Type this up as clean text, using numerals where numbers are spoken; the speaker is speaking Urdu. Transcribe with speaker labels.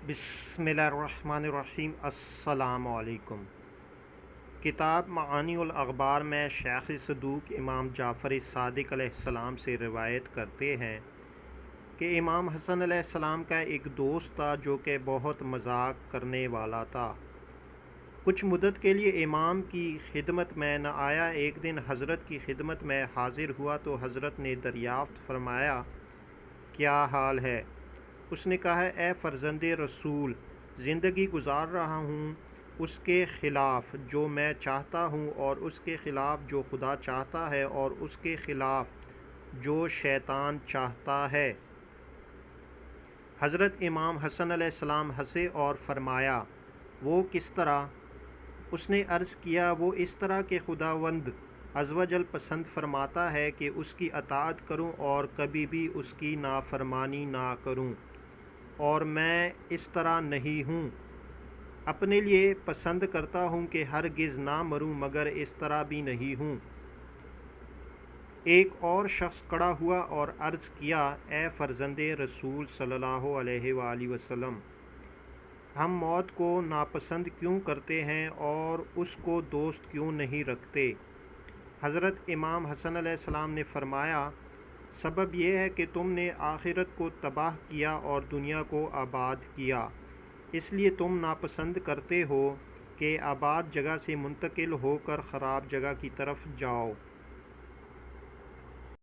Speaker 1: بسم اللہ الرحمن الرحیم۔ السلام علیکم۔ کتاب معانی الاخبار میں شیخ صدوق امام جعفر صادق علیہ السلام سے روایت کرتے ہیں کہ امام حسن علیہ السلام کا ایک دوست تھا جو کہ بہت مذاق کرنے والا تھا۔ کچھ مدت کے لیے امام کی خدمت میں نہ آیا۔ ایک دن حضرت کی خدمت میں حاضر ہوا تو حضرت نے دریافت فرمایا، کیا حال ہے؟ اس نے کہا، اے فرزند رسول، زندگی گزار رہا ہوں اس کے خلاف جو میں چاہتا ہوں، اور اس کے خلاف جو خدا چاہتا ہے، اور اس کے خلاف جو شیطان چاہتا ہے۔ حضرت امام حسن علیہ السلام ہنسے اور فرمایا، وہ کس طرح؟ اس نے عرض کیا، وہ اس طرح کہ خداوند عز و جل پسند فرماتا ہے کہ اس کی اطاعت کروں اور کبھی بھی اس کی نافرمانی نہ کروں، اور میں اس طرح نہیں ہوں۔ اپنے لیے پسند کرتا ہوں کہ ہرگز نہ مروں، مگر اس طرح بھی نہیں ہوں۔ ایک اور شخص کھڑا ہوا اور عرض کیا، اے فرزند رسول صلی اللہ علیہ وآلہ وسلم، ہم موت کو ناپسند کیوں کرتے ہیں اور اس کو دوست کیوں نہیں رکھتے؟ حضرت امام حسن علیہ السلام نے فرمایا، سبب یہ ہے کہ تم نے آخرت کو تباہ کیا اور دنیا کو آباد کیا، اس لیے تم ناپسند کرتے ہو کہ آباد جگہ سے منتقل ہو کر خراب جگہ کی طرف جاؤ۔